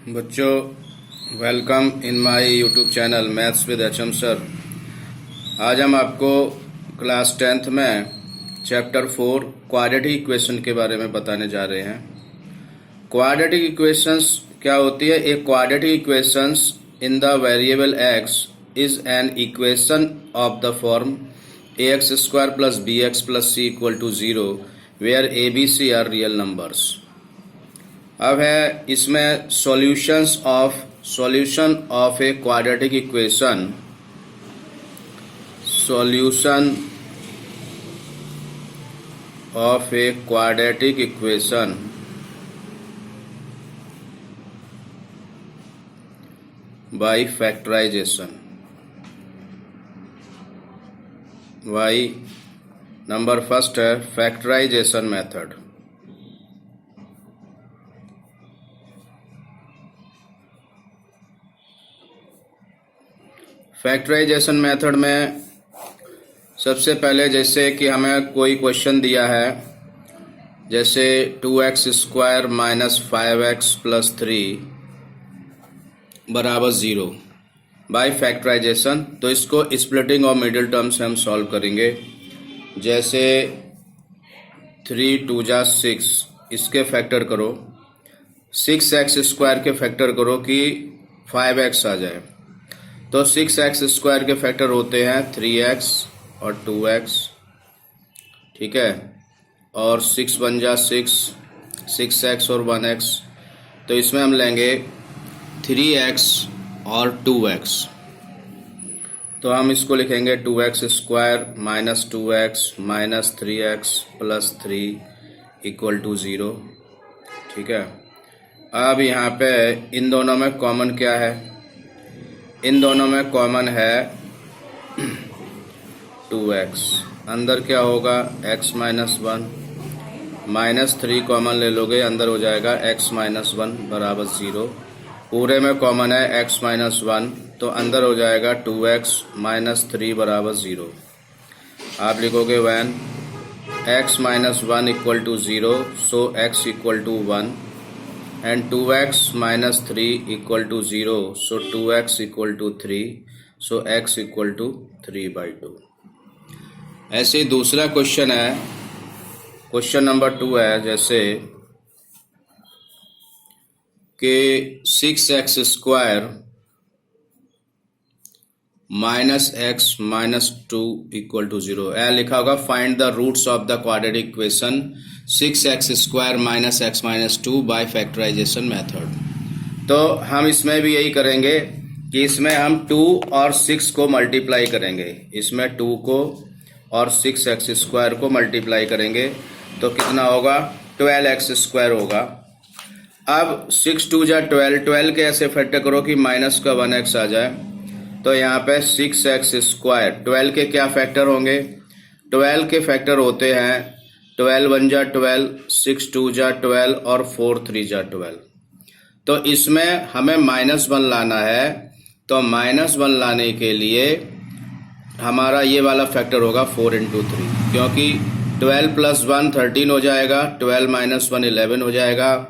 बच्चों, welcome in my YouTube channel maths with HM sir. आज हम आपको क्लास 10th में चैप्टर 4 क्वाड्रेटिक इक्वेशन के बारे में बताने जा रहे हैं। क्वाड्रेटिक इक्वेशंस क्या होती है? एक quadratic equations in the variable x is an equation of the form ax² plus bx plus c equal to 0 where a b c are real numbers. अब है इसमें solution of a quadratic equation. Solution of a quadratic equation by factorisation. By number first है factorisation method. Factorisation method में सबसे पहले जैसे कि हमें कोई क्वेश्चन दिया है, जैसे 2x² माइनस 5x प्लस 3 बराबर 0 बाय फैक्टराइजेशन, तो इसको स्प्लिटिंग और मिडिल टर्म से हम सॉल्व करेंगे। जैसे 3 2 जा 6, इसके फैक्टर करो, 6x² के फैक्टर करो कि 5x आ जाए। तो 6x² के फैक्टर होते हैं 3x और 2x, ठीक है, और 6 बन जा 6x और 1x। तो इसमें हम लेंगे 3x और 2x, तो हम इसको लिखेंगे 2x² minus 2x minus 3x plus 3 equal to 0, ठीक है। अब यहाँ पे इन दोनों में कॉमन क्या है? इन दोनों में कॉमन है 2x। अंदर क्या होगा? x माइनस 1, माइनस 3 कॉमन ले लोगे, अंदर हो जाएगा x माइनस 1 बराबर 0। पूरे में कॉमन है x माइनस 1, तो अंदर हो जाएगा 2x माइनस 3 बराबर 0। आप लिखोगे when x minus 1 equal to 0 so x equal to 1 and 2x minus 3 equal to 0 so 2x equal to 3 so x equal to 3/2। ऐसे ही दूसरा क्वेश्चन है, क्वेश्चन नंबर 2 है, जैसे कि 6x² minus x minus 2 equal to 0। लिखा होगा find the roots of the quadratic equation 6x² minus x minus 2 by factorisation method. तो हम इसमें भी यही करेंगे कि इसमें हम 2 और 6 को मल्टीप्लाई करेंगे, इसमें 2 को और 6x² को मल्टीप्लाई करेंगे, तो कितना होगा? 12x² होगा। अब 6 2 जा 12 के ऐसे फैक्टर करो कि माइनस का 1x आ जाए, तो यहाँ पे 6x², 12 के क्या फैक्टर होंगे? 12 के फैक्टर होते हैं 12 1 जा 12, 6 2 जा 12 और 4 3 जा 12। तो इसमें हमें -1 लाना है, तो -1 लाने के लिए हमारा ये वाला फैक्टर होगा 4 × 3, क्योंकि 12 + 1 13 हो जाएगा, 12 - 1 11 हो जाएगा,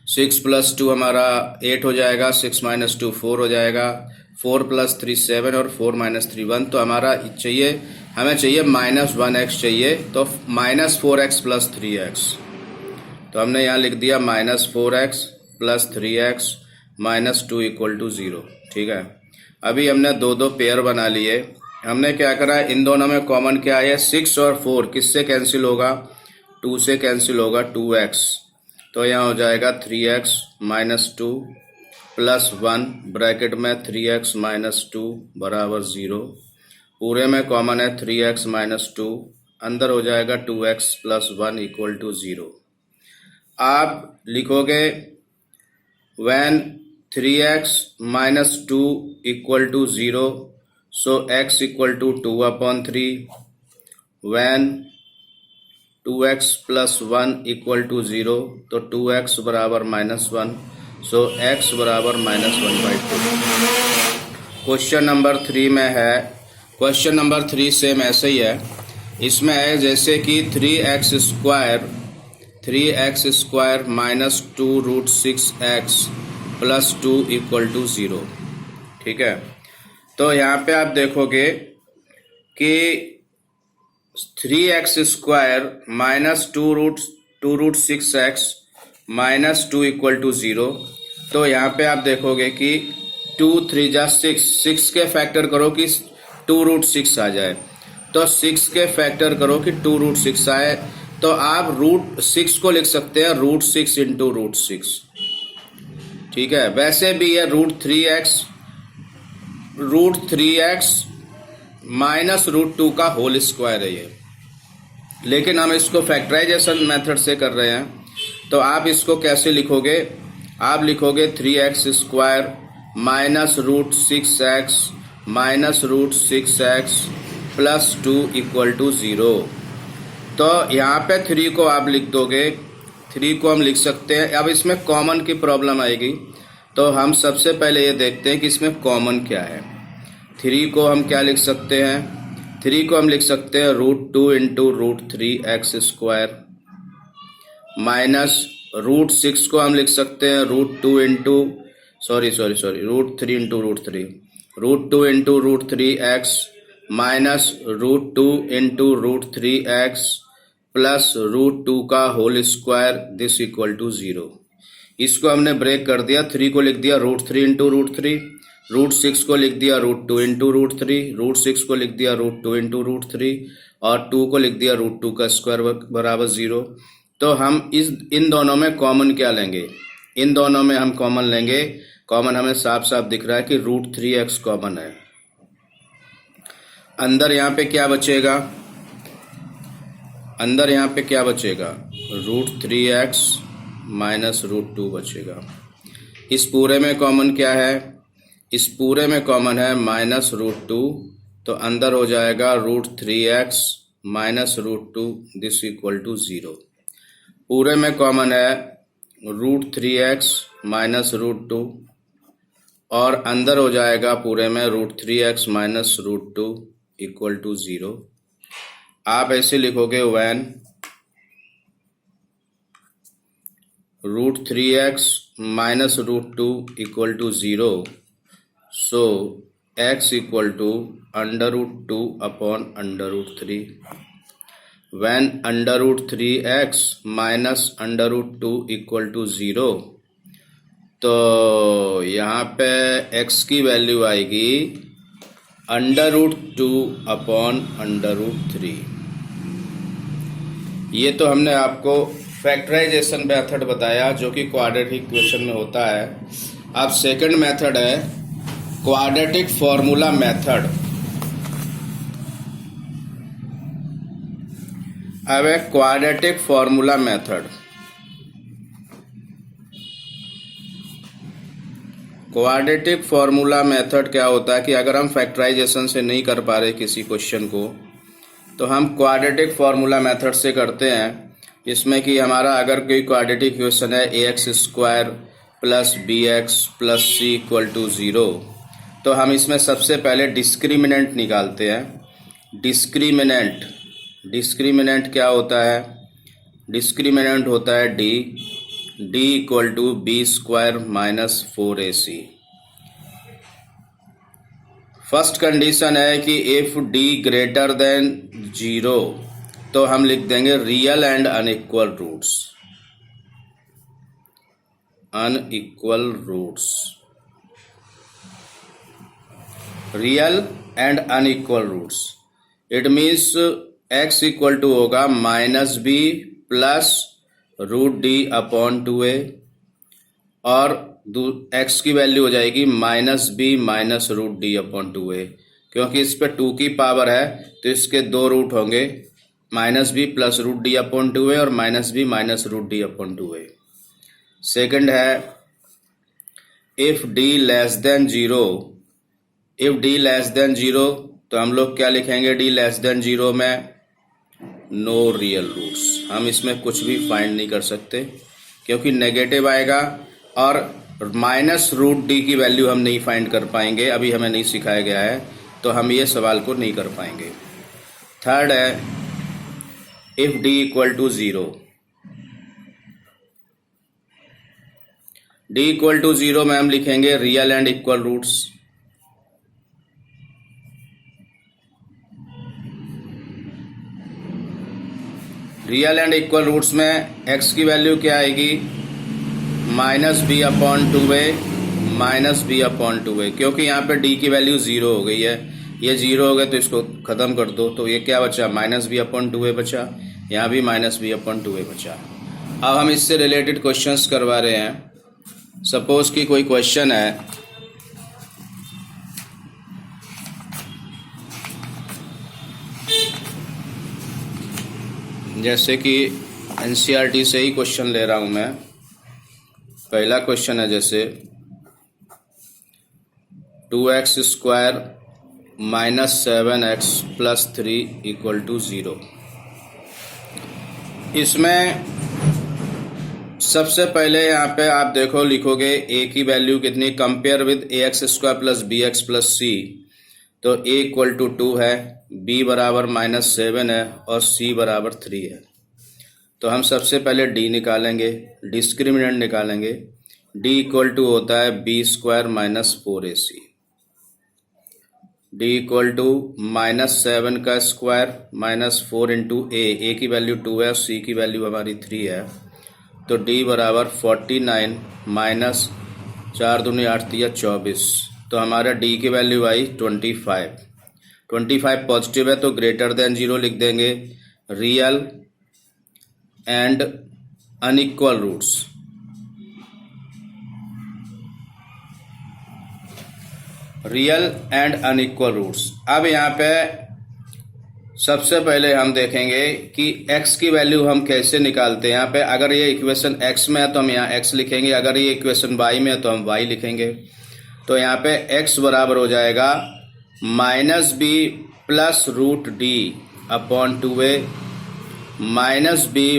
6 + 2 हमारा 8 हो जाएगा, 6 - 2 4 हो जाएगा, 4 + 3 7 और 4 - 3 1। तो हमारा चाहिए, हमें चाहिए -1x चाहिए, तो -4x प्लस 3x। तो हमने यहाँ लिख दिया -4x plus 3x minus 2 equal to 0, ठीक है। अभी हमने दो पेयर बना लिए। हमने क्या करा? इन दोनों में कॉमन क्या है? 6 और 4 किससे कैंसिल होगा? 2 से कैंसिल होगा, 2x। तो यहाँ हो जाएगा 3x माइनस 2 प्लस 1 ब्रैकेट में 3x माइनस 2 बराबर 0। पूरे में कॉमन है 3x माइनस 2, अंदर हो जाएगा 2x प्लस 1 इक्वल टू 0। आप लिखोगे when 3x minus 2 equal to 0 so x equal to 2/3। when 2x plus 1 equal to 0 तो 2x बराबर -1 सो x बराबर -1/2। क्वेश्चन नंबर 3 में है, क्वेश्चन नंबर 3 सेम ऐसे ही है। इसमें है जैसे कि 3x² -2 √6x plus 2 equal to 0। ठीक है, तो यहाँ पे आप देखोगे कि 3x² minus 2√6x minus 2 equal to 0। तो यहाँ पे आप देखोगे कि 2 3 जा 6 के फैक्टर करो कि 2√6 आ जाए, तो 6 के फैक्टर करो कि 2√6 आए, तो आप √6 को लिख सकते हैं √6 इंटू √6। ठीक है, वैसे भी ये √3x माइनस √2 का होल स्क्वायर है ये, लेकिन हम इसको फैक्टराइजेशन मेथड से कर रहे हैं। तो आप इसको कैसे लिखोगे? आप लिखोगे 3x² minus √6x minus √6x plus 2 equal to 0। तो यहाँ पे 3 को आप लिख दोगे, 3 को हम लिख सकते हैं। अब इसमें कॉमन की प्रॉब्लम आएगी, तो हम सबसे पहले ये देखते हैं कि इसमें कॉमन क्या है। 3 को हम क्या लिख सकते हैं? 3 को हम लिख सकते हैं √2 इंटू √3x² माइनस √6 को हम लिख सकते हैं √2 into √3 into √3 √2 into √3x minus √2 into √3x plus √2 का whole square this equal to 0। इसको हमने ब्रेक कर दिया, 3 को लिख दिया √3 इंटू √3, √6 को लिख दिया √2 इंटू √3, √6 को लिख दिया √2 इंटू √3 और 2 को लिख दिया √2 का स्क्वायर बराबर 0। तो हम इन दोनों में कॉमन क्या लेंगे? इन दोनों में हम कॉमन लेंगे, कॉमन हमें साफ साफ दिख रहा है कि √3x कॉमन है। अंदर यहाँ पे क्या बचेगा? अंदर यहाँ पे क्या बचेगा? √3x माइनस √2 बचेगा। इस पूरे में कॉमन क्या है? इस पूरे में कॉमन है माइनस √2, तो अंदर हो जाएगा √3x minus √2 this equal to 0। पूरे में कॉमन है √3x माइनस √2 और अंदर हो जाएगा पूरे में √3x माइनस √2 इक्वल टू 0। आप ऐसे लिखोगे when √3x minus √2 equal to 0, so x equal to √2 upon √3। when √3x minus √2 equal to 0, तो यहाँ पे x की वैल्यू आएगी √2 अपॉन √3। ये तो हमने आपको फैक्टराइजेशन मेथड बताया जो कि क्वाड्रेटिक इक्वेशन में होता है। अब सेकंड मेथड है क्वाड्रेटिक फॉर्मूला मेथड। अब है quadratic formula method. Quadratic formula method क्या होता है कि अगर हम फैक्टराइजेशन से नहीं कर पा रहे किसी क्वेश्चन को, तो हम क्वाड्रेटिक फॉर्मूला मेथड से करते हैं। इसमें कि हमारा अगर कोई क्वाड्रेटिक इक्वेशन है ax² plus bx plus c equal to 0, तो हम इसमें सबसे पहले डिस्क्रिमिनेंट निकालते हैं। डिस्क्रिमिनेंट क्या होता है? डिस्क्रिमिनेंट होता है d equal to b² minus 4ac। First condition है कि इफ d ग्रेटर देन 0, तो हम लिख देंगे real and unequal roots. Real and unequal roots, it means x equal to होगा -b plus √d upon 2a और x की value हो जाएगी -b minus √d upon 2a। क्योंकि इस पे 2 की पावर है तो इसके 2 रूट होंगे, -b plus √d upon 2a और -b minus √d upon 2a। Second है if d less than 0। If d less than 0 तो हम लोग क्या लिखेंगे? d लेस देन 0 में नो रियल रूट्स। हम इसमें कुछ भी फाइंड नहीं कर सकते क्योंकि नेगेटिव आएगा और -√d की वैल्यू हम नहीं फाइंड कर पाएंगे, अभी हमें नहीं सिखाया गया है, तो हम ये सवाल को नहीं कर पाएंगे। थर्ड है if d equal to 0। D equal to 0 में हम लिखेंगे real and equal roots. Real and equal roots में x की वैल्यू क्या आएगी, -b/2a -b/2a, क्योंकि यहाँ पे d की वैल्यू 0 हो गई है, ये 0 हो गए तो इसको ख़त्म कर दो, तो ये क्या बचा, -b/2a बचा, यहाँ भी -b/2a बचा। अब हम इससे रिलेटेड क्वेश्चंस करवा रहे हैं। सपोज कि कोई क्वेश्चन है, जैसे कि एनसीईआरटी से ही क्वेश्चन ले रहा हूं मैं। पहला क्वेश्चन है जैसे 2x² - 7x + 3 = 0। इसमें सबसे पहले यहाँ पे आप देखो, लिखोगे a की वैल्यू कितनी, compare with ax² + bx + c, तो a = 2 है, b बराबर -7 है और c बराबर 3 है। तो हम सबसे पहले d निकालेंगे, डिस्क्रिमिनेंट निकालेंगे। d = होता है b² - 4ac। d = -7 का स्क्वायर -4 × a की वैल्यू 2 है और c की वैल्यू हमारी 3 है, तो d बराबर 49 - 4 दूनी 8 × 24, तो हमारा d की वैल्यू आई 25। 25 पॉजिटिव है तो ग्रेटर देन 0 लिख देंगे। Real and unequal roots, real and unequal roots. अब यहाँ पे सबसे पहले हम देखेंगे कि x की वैल्यू हम कैसे निकालते हैं। यहाँ पे अगर ये इक्वेशन x में है तो हम यहाँ x लिखेंगे, अगर ये इक्वेशन y में है तो हम y लिखेंगे। तो यहाँ पे x बराबर हो जाएगा -b + √d/2a -b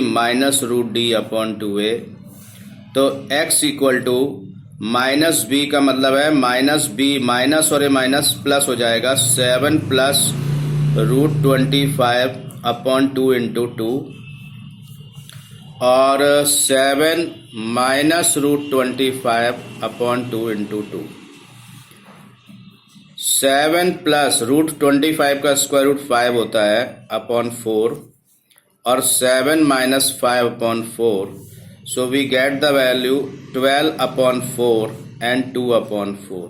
-√d/2a। तो x = -b का मतलब है -b माइनस और ये माइनस प्लस हो जाएगा 7 + √25/2 × 2 और 7 - √25/2 × 2। 7 + √25 का स्क्वायर रूट 5 होता है /4 और 7 - 5/4, so we get the value 12/4 and 2/4।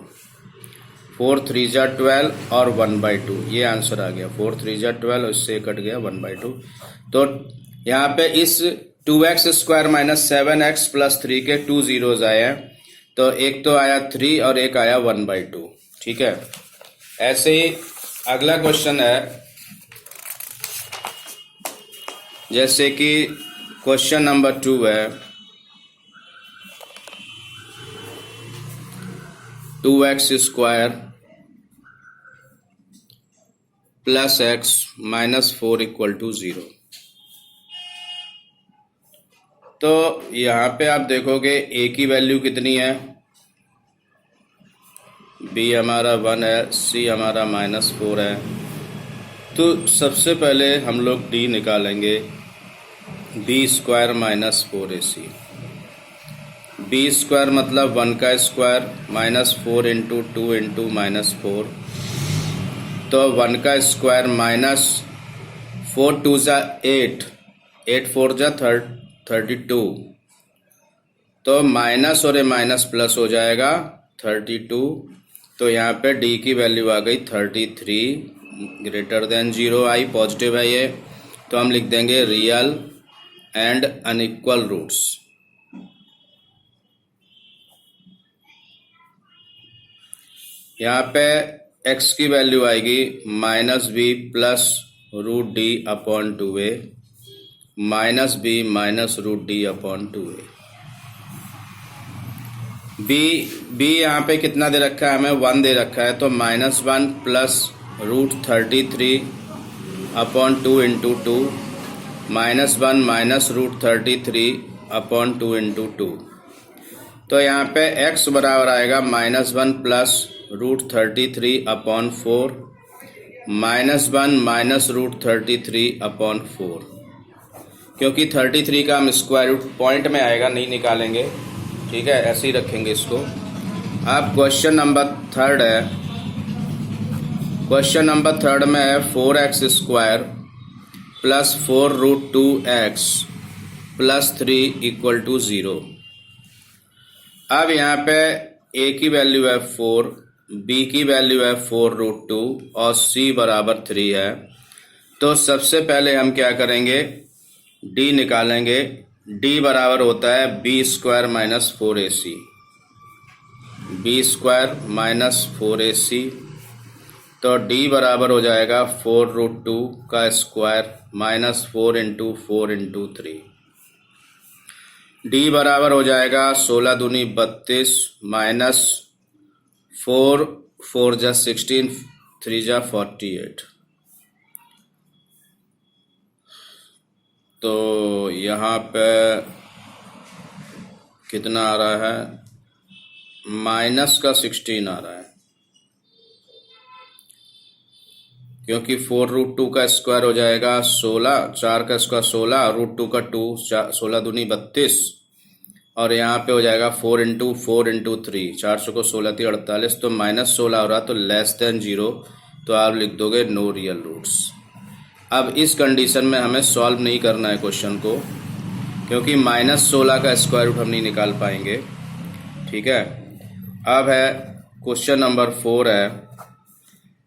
4 3 जा 12 और 1/2, ये आंसर आ गया। 4 3 जा 12 और इससे कट गया 1/2। तो यहाँ पे इस 2x² - 7x + 3 के 2 zeros आए हैं, तो एक तो आया 3 और एक आया 1/2। ठीक है। ऐसे ही अगला क्वेश्चन है, जैसे कि क्वेश्चन नंबर 2 है 2x² + x - 4 = 0। तो यहाँ पे आप देखोगे a की वैल्यू कितनी है, b हमारा 1 है, c हमारा -4 है। तो सबसे पहले हम लोग d निकालेंगे, b² - 4ac। b² मतलब 1 का स्क्वायर -4 × 2 × -4, तो 1 का स्क्वायर -4 2 जा 8, 8 4 जा 32, तो माइनस और ये माइनस प्लस हो जाएगा 32। तो यहाँ पे d की वैल्यू आ गई 33, ग्रेटर देन 0 आई, पॉजिटिव है ये, तो हम लिख देंगे रियल एंड अनइक्वल रूट्स। यहाँ पे x की वैल्यू आएगी -b + √d/2a -b -√d/2a। b यहाँ पे कितना दे रखा है, हमें 1 दे रखा है, तो -1 + √33/2 × 2 -1 -√33/2 × 2। तो यहाँ पे x बराबर आएगा -1 + √33/4 -1 -√33/4, क्योंकि 33 का हम स्क्वायर रूट पॉइंट में आएगा, नहीं निकालेंगे, ठीक है, ऐसे ही रखेंगे इसको। अब क्वेश्चन नंबर थर्ड है। क्वेश्चन नंबर थर्ड में है 4x² plus 4√2x plus 3 equal to 0। अब यहाँ पे a की वैल्यू है 4, b की वैल्यू है 4√2 और c बराबर 3 है। तो सबसे पहले हम क्या करेंगे, d निकालेंगे। d बराबर होता है b² minus 4ac, b² minus 4ac। तो d बराबर हो जाएगा 4√2 का square minus 4 into 4 into 3। d बराबर हो जाएगा 16 दूनी 32 माइनस 4 4 जा 16 3 जा 48। तो यहाँ पे कितना आ रहा है, माइनस का 16 आ रहा है, क्योंकि 4√2 का स्क्वायर हो जाएगा 16, 4 का स्क्वायर 16, √2 का 2, 16 दूनी 32 और यहाँ पे हो जाएगा 4 इंटू 4 इंटू 3, 4 को 16 थी 48, तो माइनस 16 हो रहा, तो लेस देन 0। तो आप लिख दोगे नो रियल रूट्स। अब इस कंडीशन में हमें सॉल्व नहीं करना है क्वेश्चन को, क्योंकि माइनस 16 का स्क्वायर रूट हम नहीं निकाल पाएंगे। ठीक है, अब है क्वेश्चन नंबर 4 है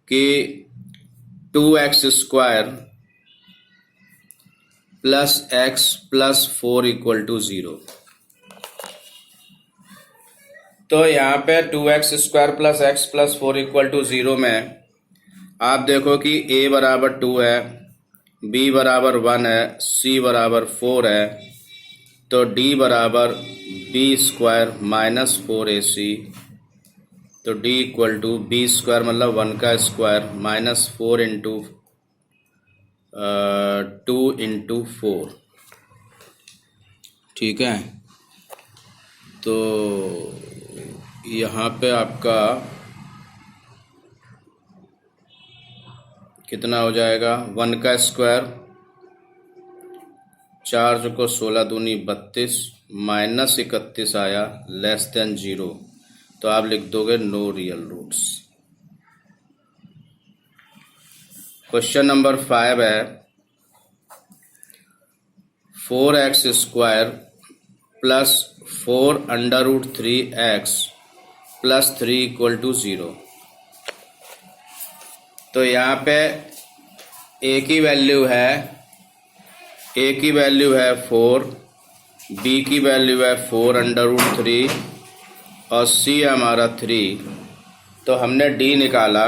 कि 2x² plus x plus 4 equal to 0। तो यहाँ पे 2x² plus x plus 4 equal to 0 में आप देखो कि a बराबर 2 है, b बराबर 1 है, c बराबर 4 है। तो d बराबर b² माइनस 4ac। तो d इक्वल टू b² मतलब 1 का स्क्वायर माइनस 4 इंटू 2 इंटू 4। ठीक है, तो यहाँ पे आपका कितना हो जाएगा, 1 का स्क्वायर 4 को 16 दूनी 32 माइनस 31 आया, लेस देन 0। तो आप लिख दोगे no real roots. Question number 5 है 4x² plus 4√3x plus 3 equal to 0। तो यहाँ पे a की वैल्यू है 4, b की वैल्यू है 4√3 और c हमारा 3। तो हमने d निकाला,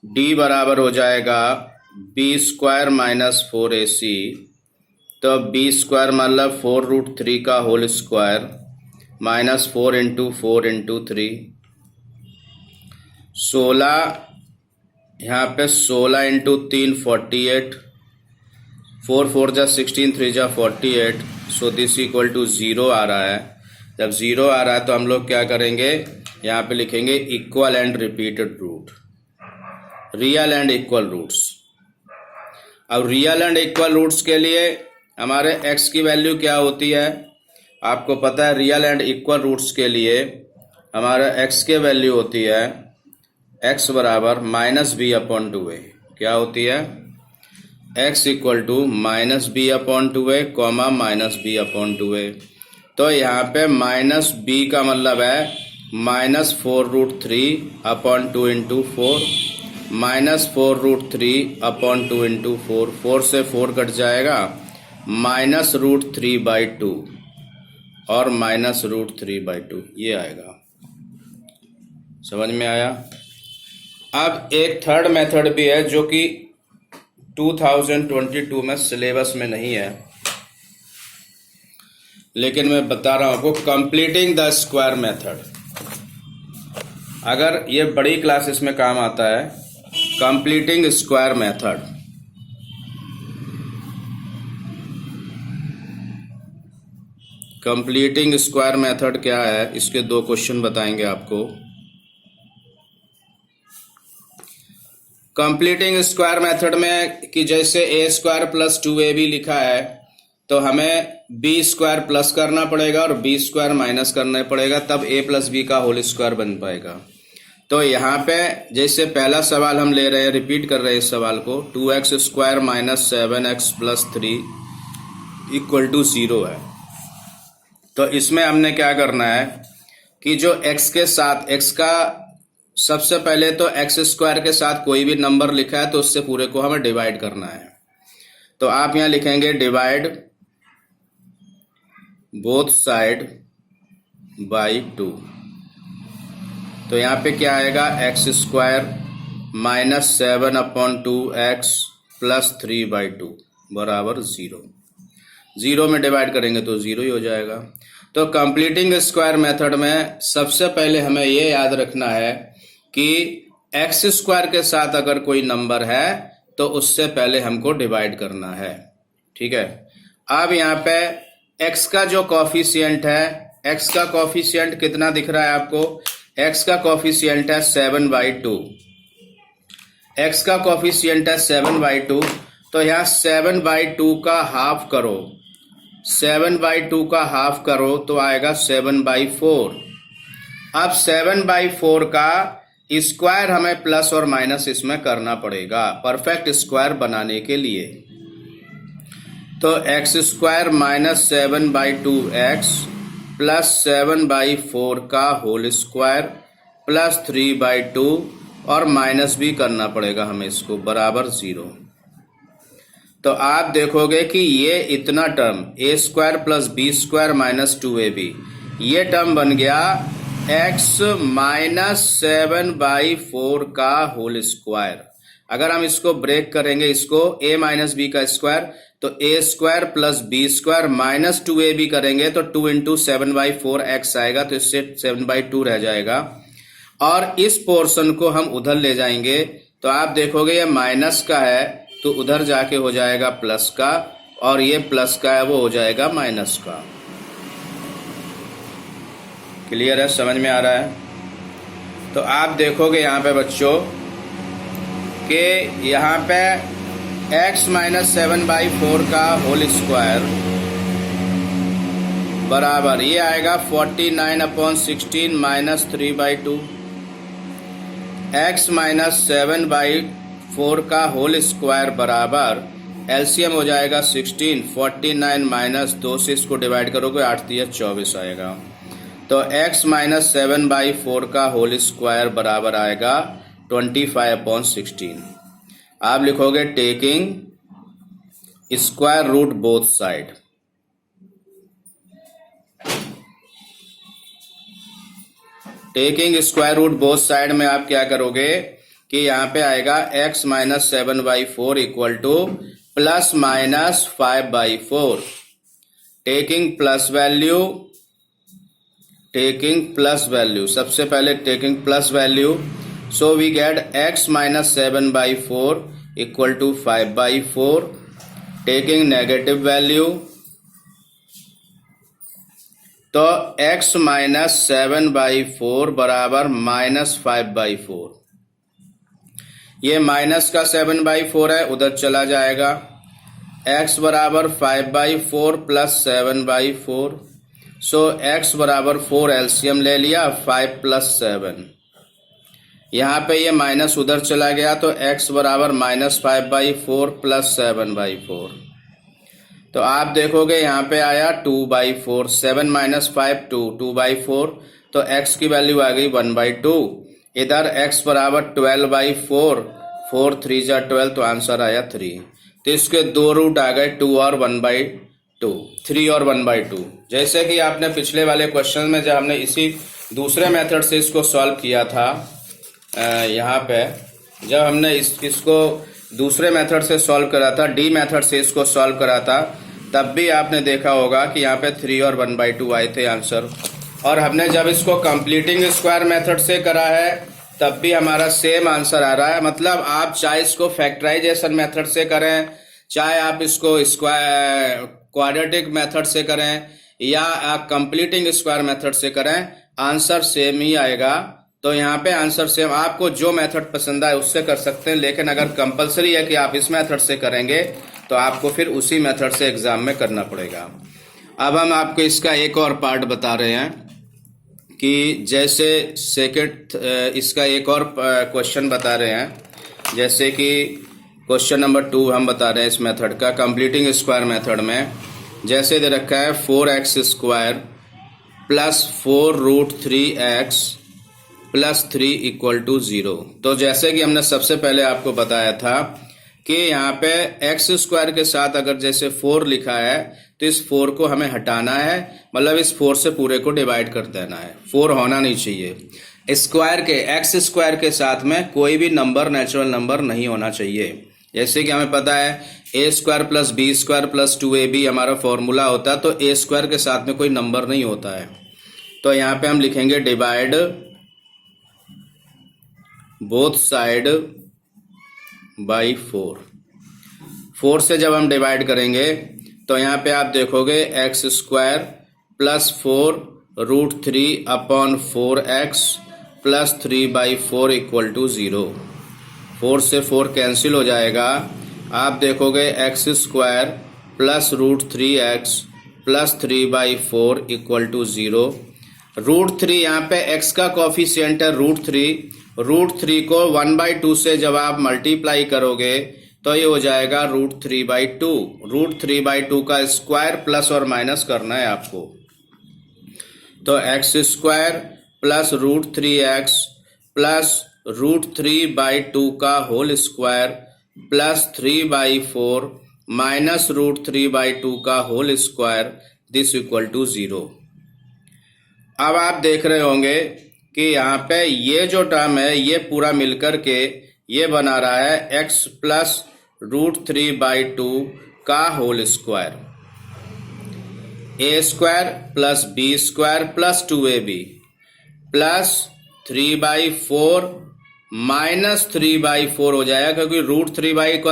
d बराबर हो जाएगा b² माइनस 4ac। तो b² मतलब 4√3 का whole square minus 4 into 4 into 3। 16 यहाँ पे 16 इंटू 3 48, 4 4 जा 16 3 जा 48। सो दिस इक्वल टू 0 आ रहा है। जब 0 आ रहा है तो हम लोग क्या करेंगे, यहाँ पे लिखेंगे equal and repeated root, real and equal roots. अब रियल एंड इक्वल रूट्स के लिए हमारे x की वैल्यू क्या होती है, आपको पता है। रियल एंड इक्वल रूट्स के लिए हमारा x की वैल्यू होती है x बराबर माइनस b/2a। क्या होती है, x equal to minus b/2a comma minus b/2a। तो यहाँ पे माइनस b का मतलब है माइनस 4√3/2 इंटू 4, माइनस 4√3/2 इंटू 4, 4 से 4 कट जाएगा, माइनस √3/2 और माइनस √3/2 ये आएगा। समझ में आया। अब एक थर्ड मेथड भी है जो कि 2022 में सिलेबस में नहीं है, लेकिन मैं बता रहा हूं आपको, कंप्लीटिंग द स्क्वायर मेथड। अगर ये बड़ी क्लासेस में काम आता है, completing square method. Completing square method क्या है, इसके 2 क्वेश्चन बताएंगे आपको। कंप्लीटिंग स्क्वायर मेथड में कि जैसे a² प्लस 2ab लिखा है, तो हमें बी स्क्वायर प्लस करना पड़ेगा और बी स्क्वायर माइनस करना पड़ेगा, तब ए प्लस बी का होल स्क्वायर बन पाएगा। तो यहाँ पे जैसे पहला सवाल हम ले रहे हैं, रिपीट कर रहे हैं इस सवाल को, 2x square minus 7x plus 3 equal to 0 है। तो इसमें हमने क्या करना है कि जो x के साथ, x का सबसे पहले तो x स्क्वायर के साथ कोई भी नंबर लिखा है तो उससे पूरे को हमें डिवाइड करना है। तो आप यहाँ लिखेंगे डिवाइड बोथ साइड बाई 2। तो यहाँ पे क्या आएगा, x square minus 7/2x plus 3/2 बराबर 0। 0 में डिवाइड करेंगे तो 0 ही हो जाएगा। तो कंप्लीटिंग स्क्वायर मेथड में सबसे पहले हमें ये याद रखना है कि एक्स स्क्वायर के साथ अगर कोई नंबर है तो उससे पहले हमको डिवाइड करना है। ठीक है, अब यहाँ पे एक्स का जो कॉफिशिएंट है, एक्स का कॉफिशिएंट कितना दिख रहा है आपको, एक्स का कॉफिशिएंट है 7/2। एक्स का कॉफिशिएंट है 7/2, तो यहाँ 7/2 का हाफ करो, 7/2 का हाफ करो तो आएगा 7/4। अब 7/4 का स्क्वायर हमें प्लस और माइनस इसमें करना पड़ेगा परफेक्ट स्क्वायर बनाने के लिए। तो x square minus 7/2x plus 7/4 का होल स्क्वायर प्लस 3/2 और माइनस भी करना पड़ेगा हमें इसको, बराबर 0। तो आप देखोगे कि ये इतना term A square plus B square minus 2ab, ये टर्म बन गया x माइनस 7/4 का होल स्क्वायर। अगर हम इसको ब्रेक करेंगे, इसको a माइनस बी का स्क्वायर, तो a square plus B square minus 2ab करेंगे तो 2 इंटू 7/4x आएगा, तो इससे 7/2 रह जाएगा। और इस पोर्शन को हम उधर ले जाएंगे तो आप देखोगे ये माइनस का है तो उधर जाके हो जाएगा प्लस का, और ये प्लस का है वो हो जाएगा माइनस का। क्लियर है, समझ में आ रहा है? तो आप देखोगे यहाँ पे बच्चों कि यहाँ पे x माइनस 7/4 का होल स्क्वायर बराबर ये आएगा 49/16 माइनस 3/2। x माइनस 7/4 का होल स्क्वायर बराबर एलसीएम हो जाएगा 16, 49 माइनस 2 से इसको डिवाइड करोगे 8 × 24 आएगा। तो x माइनस 7/4 का होल स्क्वायर बराबर आएगा 25/16। आप लिखोगे taking square root both side. Taking square root both side में आप क्या करोगे कि यहाँ पे आएगा x minus 7/4 equal to plus minus 5/4। Taking plus value, सबसे पहले taking plus value, so we get x minus 7/4 equal to 5/4. Taking negative value, तो x minus 7/4 बराबर माइनस 5/4। ये माइनस का 7/4 है, उधर चला जाएगा। x बराबर 5/4 प्लस 7/4, सो x बराबर 4 एलसीएम ले लिया, 5 प्लस 7। यहाँ पे ये माइनस उधर चला गया तो x बराबर माइनस 5/4 प्लस 7/4। तो आप देखोगे यहाँ पे आया 2/4, 7 माइनस 5 2/4, तो x की वैल्यू आ गई 1/2। इधर x बराबर 12/4, 4 3 जा 12, तो आंसर आया 3। तो इसके दो रूट आ गए 2 और 1/2, 3 और 1/2। जैसे कि आपने पिछले वाले क्वेश्चन में जब हमने इसी दूसरे मेथड से इसको सॉल्व किया था, यहाँ पे जब हमने इसको दूसरे मेथड से सॉल्व करा था, डी मेथड से इसको सॉल्व करा था, तब भी आपने देखा होगा कि यहाँ पे 3 और 1/2 आए थे आंसर। और हमने जब इसको कंप्लीटिंग स्क्वायर मेथड से करा है तब भी हमारा सेम आंसर आ रहा है। मतलब आप चाहे इसको फैक्टराइजेशन मेथड से करें, चाहे आप इसको स्क्वायर क्वाड्रेटिक मेथड से करें, या आप कंप्लीटिंग स्क्वायर मेथड से करें, आंसर सेम ही आएगा। तो यहाँ पे आंसर सेम, आपको जो मेथड पसंद आए उससे कर सकते हैं, लेकिन अगर कंपलसरी है कि आप इस मेथड से करेंगे तो आपको फिर उसी मेथड से एग्जाम में करना पड़ेगा। अब हम आपको इसका एक और पार्ट बता रहे हैं कि जैसे सेकंड इसका एक और क्वेश्चन बता रहे हैं, जैसे कि क्वेश्चन नंबर 2 हम बता रहे हैं इस मेथड का, कंप्लीटिंग स्क्वायर मेथड में। जैसे दे रखा है 4x square plus 4√3x plus 3 equal to 0। तो जैसे कि हमने सबसे पहले आपको बताया था कि यहाँ पे एक्स स्क्वायर के साथ अगर जैसे 4 लिखा है तो इस 4 को हमें हटाना है, मतलब इस 4 से पूरे को डिवाइड कर देना है, 4 होना नहीं चाहिए। स्क्वायर के एक्स स्क्वायर के साथ में कोई भी नंबर नेचुरल नंबर नहीं होना चाहिए। जैसे कि हमें पता है A square plus B square plus 2ab हमारा फॉर्मूला होता है, तो ए स्क्वायर के साथ में कोई नंबर नहीं होता है। तो यहाँ पे हम लिखेंगे डिवाइड बोथ साइड बाई 4 से जब हम डिवाइड करेंगे तो यहाँ पे आप देखोगे x square plus 4√3 upon 4x plus 3/4 equal to 0। 4 से 4 कैंसिल हो जाएगा। आप देखोगे x square plus √3x plus 3/4 equal to 0। √3 यहाँ पे x का कॉफिशिएंट है √3 को 1/2 से जब आप मल्टीप्लाई करोगे तो ये हो जाएगा √3/2। √3/2 का स्क्वायर प्लस और माइनस करना है आपको। तो x square plus √3x plus √3/2 का होल स्क्वायर प्लस 3/4 माइनस √3/2 का whole square this equal to 0। अब आप देख रहे होंगे कि यहाँ पे ये जो टर्म है ये पूरा मिलकर के ये बना रहा है x प्लस √3/2 का whole square, a square plus b square plus 2ab plus 3/4 minus 3/4 हो जाएगा, क्योंकि √3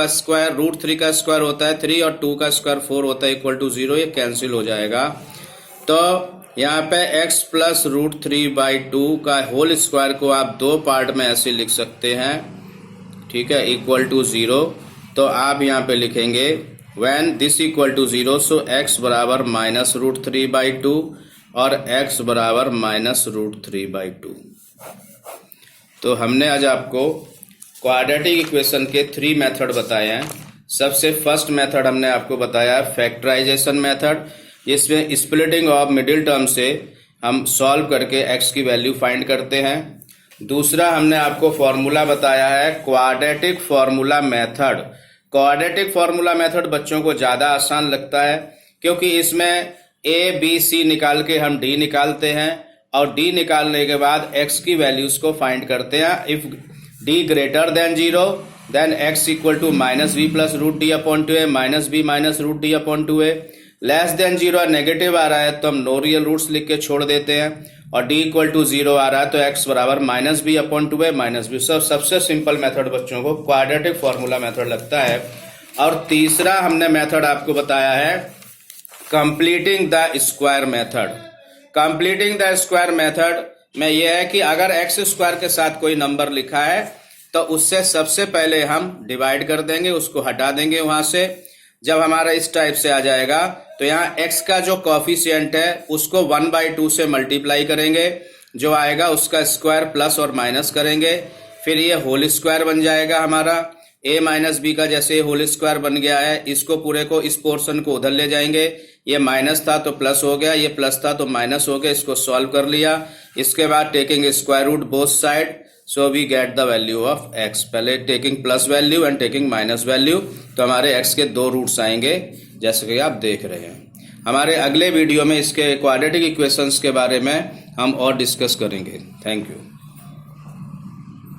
का स्क्वायर होता है 3 और 2 का स्क्वायर 4 होता है इक्वल टू 0, ये कैंसिल हो जाएगा। तो यहाँ पे x प्लस √3/2 का होल स्क्वायर को आप दो पार्ट में ऐसे लिख सकते हैं, ठीक है, इक्वल टू 0। तो आप यहाँ पे लिखेंगे when this equal to 0 so x बराबर माइनस √3/2 और x बराबर माइनस √3/2। तो हमने आज आपको क्वाड्रेटिक इक्वेशन के 3 मेथड बताए हैं। सबसे फर्स्ट मेथड हमने आपको बताया फैक्टराइजेशन मेथड, जिसमें स्प्लिटिंग ऑफ मिडिल टर्म से हम सॉल्व करके x की वैल्यू फाइंड करते हैं। दूसरा हमने आपको फॉर्मूला बताया है quadratic formula method. Quadratic formula method बच्चों को ज़्यादा आसान लगता है, क्योंकि इसमें a b c निकाल के हम d निकालते हैं और d निकालने के बाद x की वैल्यूज को फाइंड करते हैं। If d greater than 0 then x equal to minus b plus √d upon 2a minus b minus √d upon 2a। Less than 0 negative आ रहा है तो हम नो रियल रूट्स लिख के छोड़ देते हैं, और d इक्वल टू 0 आ रहा है तो x बराबर minus b upon 2a minus b। सबसे सिंपल मेथड बच्चों को क्वाड्रेटिक फॉर्मूला मेथड लगता है। और तीसरा हमने मेथड आपको बताया है completing the square method. Completing the square method में यह है कि अगर एक्स स्क्वायर के साथ कोई नंबर लिखा है तो उससे सबसे पहले हम डिवाइड कर देंगे, उसको हटा देंगे वहां से। जब हमारा इस टाइप से आ जाएगा तो यहाँ x का जो कॉफिशिएंट है उसको 1/2 से मल्टीप्लाई करेंगे, जो आएगा उसका स्क्वायर प्लस और माइनस करेंगे, फिर ये होल स्क्वायर बन जाएगा हमारा। a माइनस बी का जैसे होल स्क्वायर बन गया है, इसको पूरे को इस पोर्शन को उधर ले जाएंगे। ये माइनस था तो प्लस हो गया, ये प्लस था तो माइनस हो गया, इसको सॉल्व कर लिया। इसके बाद taking square root both side so we get the value of x। पहले taking plus value and taking minus value, तो हमारे x के 2 रूट्स आएंगे जैसे कि आप देख रहे हैं। हमारे अगले वीडियो में इसके क्वाड्रेटिक इक्वेशंस के बारे में हम और डिस्कस करेंगे। Thank you.